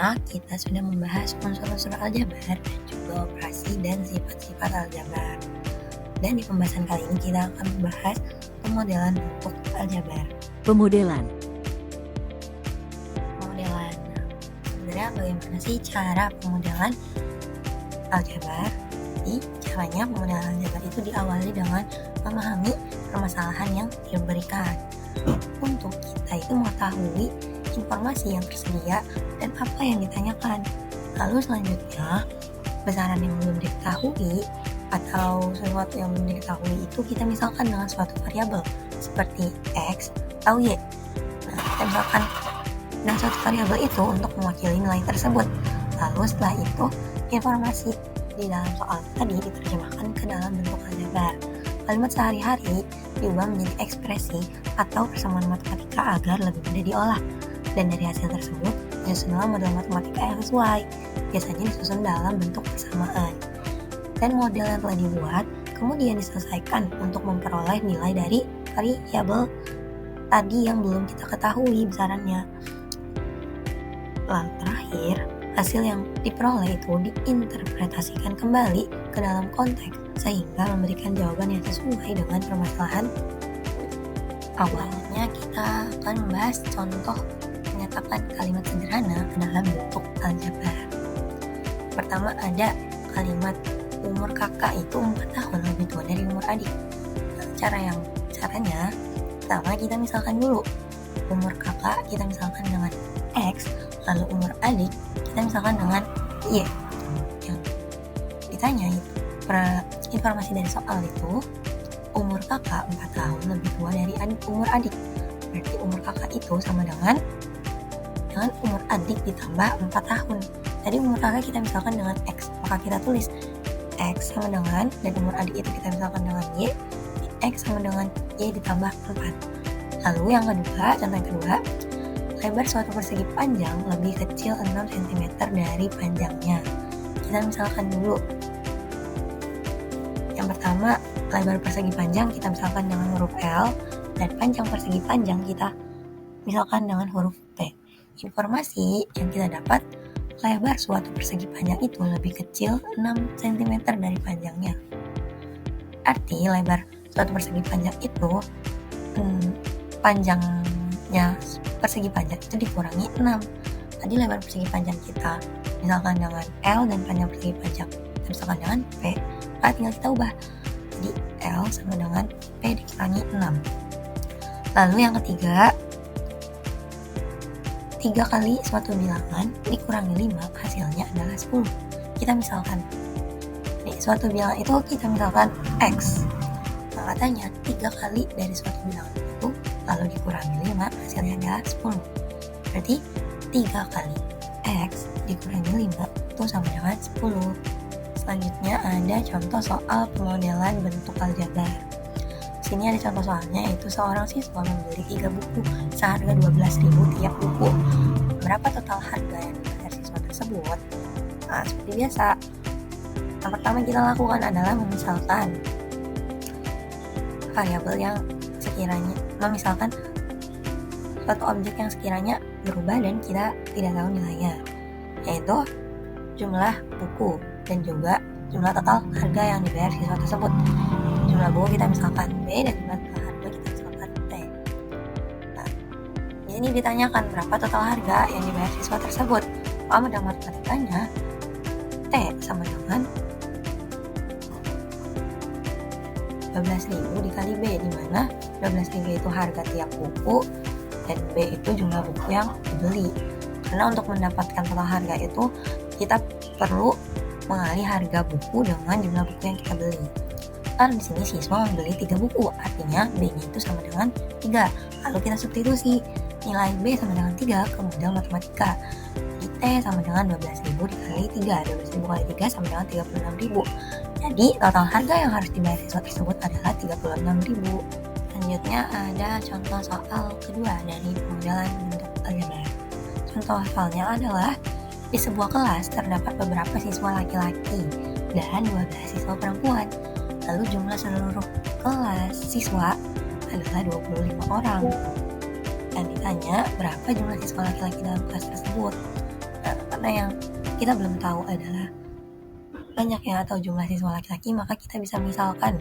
Sebelumnya, kita sudah membahas unsur-unsur aljabar dan juga operasi dan sifat-sifat aljabar. Dan di pembahasan kali ini kita akan membahas pemodelan bentuk aljabar. Pemodelan. Sebenarnya bagaimana sih cara pemodelan aljabar? Jadi, caranya pemodelan aljabar itu diawali dengan memahami permasalahan yang diberikan. Untuk kita itu mengetahui informasi yang tersedia dan apa yang ditanyakan. Lalu selanjutnya, besaran yang belum diketahui atau sesuatu yang belum diketahui itu kita misalkan dengan suatu variabel seperti X atau Y. Nah, kita misalkan dengan suatu variabel itu untuk mewakili nilai tersebut. Lalu setelah itu, informasi di dalam soal tadi diterjemahkan ke dalam bentuk aljabar. Kalimat sehari-hari diubah menjadi ekspresi atau persamaan matematika agar lebih mudah diolah. Dan dari hasil tersebut, disusunlah model matematika yang sesuai, biasanya disusun dalam bentuk persamaan. Dan model yang telah dibuat kemudian diselesaikan untuk memperoleh nilai dari variabel tadi yang belum kita ketahui besarannya. Lalu terakhir, hasil yang diperoleh itu diinterpretasikan kembali ke dalam konteks sehingga memberikan jawaban yang sesuai dengan permasalahan. Awalnya kita akan membahas contoh menyatakan kalimat sederhana ke dalam bentuk aljabar. Pertama ada kalimat umur kakak itu 4 tahun lebih tua dari umur adik. Nah, caranya pertama kita misalkan dulu umur kakak kita misalkan dengan X, lalu umur adik kita misalkan dengan Y. Yang ditanya informasi dari soal itu umur kakak 4 tahun lebih tua dari umur adik. Berarti umur kakak itu sama dengan umur adik ditambah 4 tahun. Tadi umur kakak kita misalkan dengan X, maka kita tulis X sama dengan, dan umur adik itu kita misalkan dengan Y, X sama dengan Y ditambah 4. Lalu yang kedua, contoh yang kedua, lebar suatu persegi panjang lebih kecil 6 cm dari panjangnya. Kita misalkan dulu yang pertama, lebar persegi panjang kita misalkan dengan huruf L, dan panjang persegi panjang kita misalkan dengan huruf P. Informasi yang kita dapat, lebar suatu persegi panjang itu lebih kecil 6 cm dari panjangnya. Arti lebar suatu persegi panjang itu panjangnya persegi panjang itu dikurangi 6. Tadi lebar persegi panjang kita misalkan dengan L dan panjang persegi panjang kita misalkan dengan P, maka tinggal kita ubah. Jadi L sama dengan P dikurangi 6. Lalu yang ketiga, 3 kali suatu bilangan dikurangi 5 hasilnya adalah 10. Kita misalkan suatu bilangan itu kita misalkan X. Nah, katanya 3 kali dari suatu bilangan itu lalu dikurangi 5 hasilnya adalah 10. Berarti 3 kali X dikurangi 5 itu sama dengan 10. Selanjutnya ada contoh soal pemodelan bentuk aljabar. Sini ada contoh soalnya, yaitu seorang siswa membeli 3 buku seharga 12.000 tiap buku. Berapa total harga yang dibayar siswa tersebut? Nah, seperti biasa, yang pertama kita lakukan adalah memisalkan variabel yang sekiranya, memisalkan suatu objek yang sekiranya berubah dan kita tidak tahu nilainya, yaitu jumlah buku dan juga jumlah total harga yang dibayar siswa tersebut. Jumlah buku kita misalkan B dan jumlah total harga kita misalkan T. Nah, ini ditanyakan berapa total harga yang dibayar siswa tersebut. Maka modal matematikanya T sama dengan 12.000 dikali B, di mana 12.000 itu harga tiap buku dan B itu jumlah buku yang dibeli. Karena untuk mendapatkan total harga itu kita perlu mengalih harga buku dengan jumlah buku yang kita beli. Kan di sini siswa membeli 3 buku, artinya B-nya itu sama dengan 3. Lalu kita substitusi nilai B sama dengan 3 ke model matematika. Jadi T sama dengan 12.000 dikali 3. 12.000 kali 3 sama dengan 36.000. Jadi total harga yang harus dibayar siswa tersebut adalah 36.000. Selanjutnya ada contoh soal kedua dari pemodelan bentuk aljabar. Contoh soalnya adalah di sebuah kelas terdapat beberapa siswa laki-laki dan 12 siswa perempuan. Lalu jumlah seluruh kelas siswa adalah 25 orang. Dan ditanya berapa jumlah siswa laki-laki dalam kelas tersebut. Nah, Nah, yang kita belum tahu adalah banyaknya atau jumlah siswa laki-laki, maka kita bisa misalkan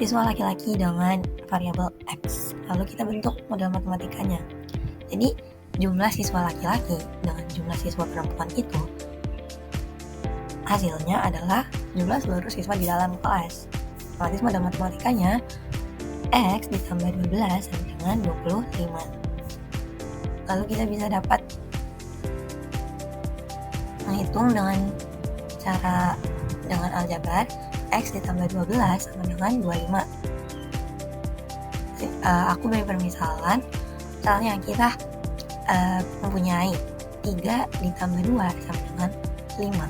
siswa laki-laki dengan variabel X. Lalu kita bentuk model matematikanya. Jadi, jumlah siswa laki-laki dengan jumlah siswa perempuan itu hasilnya adalah jumlah seluruh siswa di dalam kelas. Otomatis model matematikanya X ditambah 12 sama dengan 25. Lalu kita bisa dapat menghitung dengan cara dengan aljabar X ditambah 12 sama dengan 25. Aku beri permisalan, misalnya kita mempunyai 3 ditambah 2 sama dengan 5.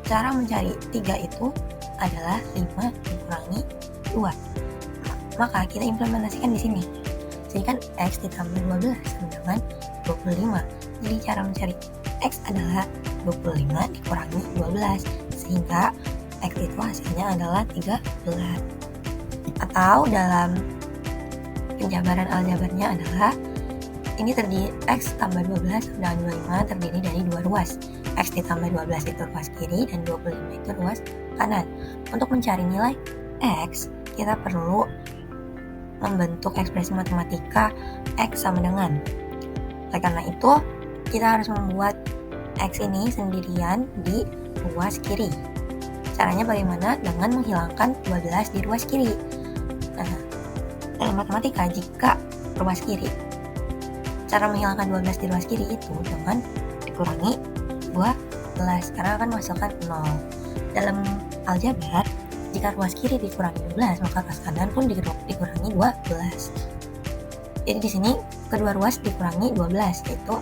Cara mencari 3 itu adalah 5 dikurangi 2. Maka kita implementasikan di sini. Jadi kan X ditambah 12 sama dengan 25. Jadi cara mencari X adalah 25 dikurangi 12, sehingga X itu hasilnya adalah 13. Atau dalam penjabaran aljabarnya adalah ini terdiri X tambah 12 sama dengan 25 terdiri dari dua ruas. X ditambah 12 itu ruas kiri dan 25 itu ruas kanan. Untuk mencari nilai X, kita perlu membentuk ekspresi matematika X sama dengan. Oleh karena itu, kita harus membuat X ini sendirian di ruas kiri. Caranya bagaimana? Dengan menghilangkan 12 di ruas kiri. Nah, dalam matematika jika ruas kiri, cara menghilangkan 12 di ruas kiri itu dengan dikurangi 12, karena akan menghasilkan 0. Dalam aljabar, jika ruas kiri dikurangi 12, maka ruas kanan pun dikurangi 12. Jadi di sini kedua ruas dikurangi 12, yaitu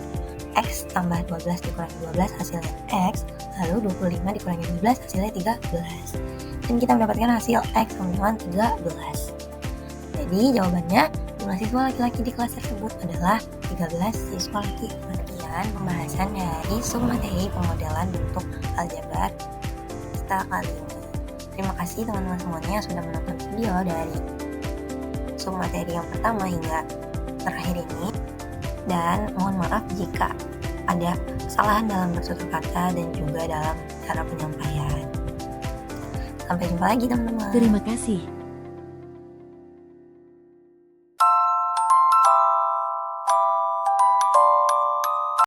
X tambah 12 dikurangi 12 hasilnya X, lalu 25 dikurangi 12 hasilnya 13. Dan kita mendapatkan hasil X sama dengan 13. Jadi jawabannya, jumlah siswa laki-laki di kelas tersebut adalah 13 siswa laki. Sekian pembahasan dari submateri pemodelan bentuk aljabar kita kali ini. Terima kasih teman-teman semuanya yang sudah menonton video dari submateri yang pertama hingga terakhir ini. Dan mohon maaf jika ada kesalahan dalam bertutur kata dan juga dalam cara penyampaian. Sampai jumpa lagi teman-teman. Terima kasih.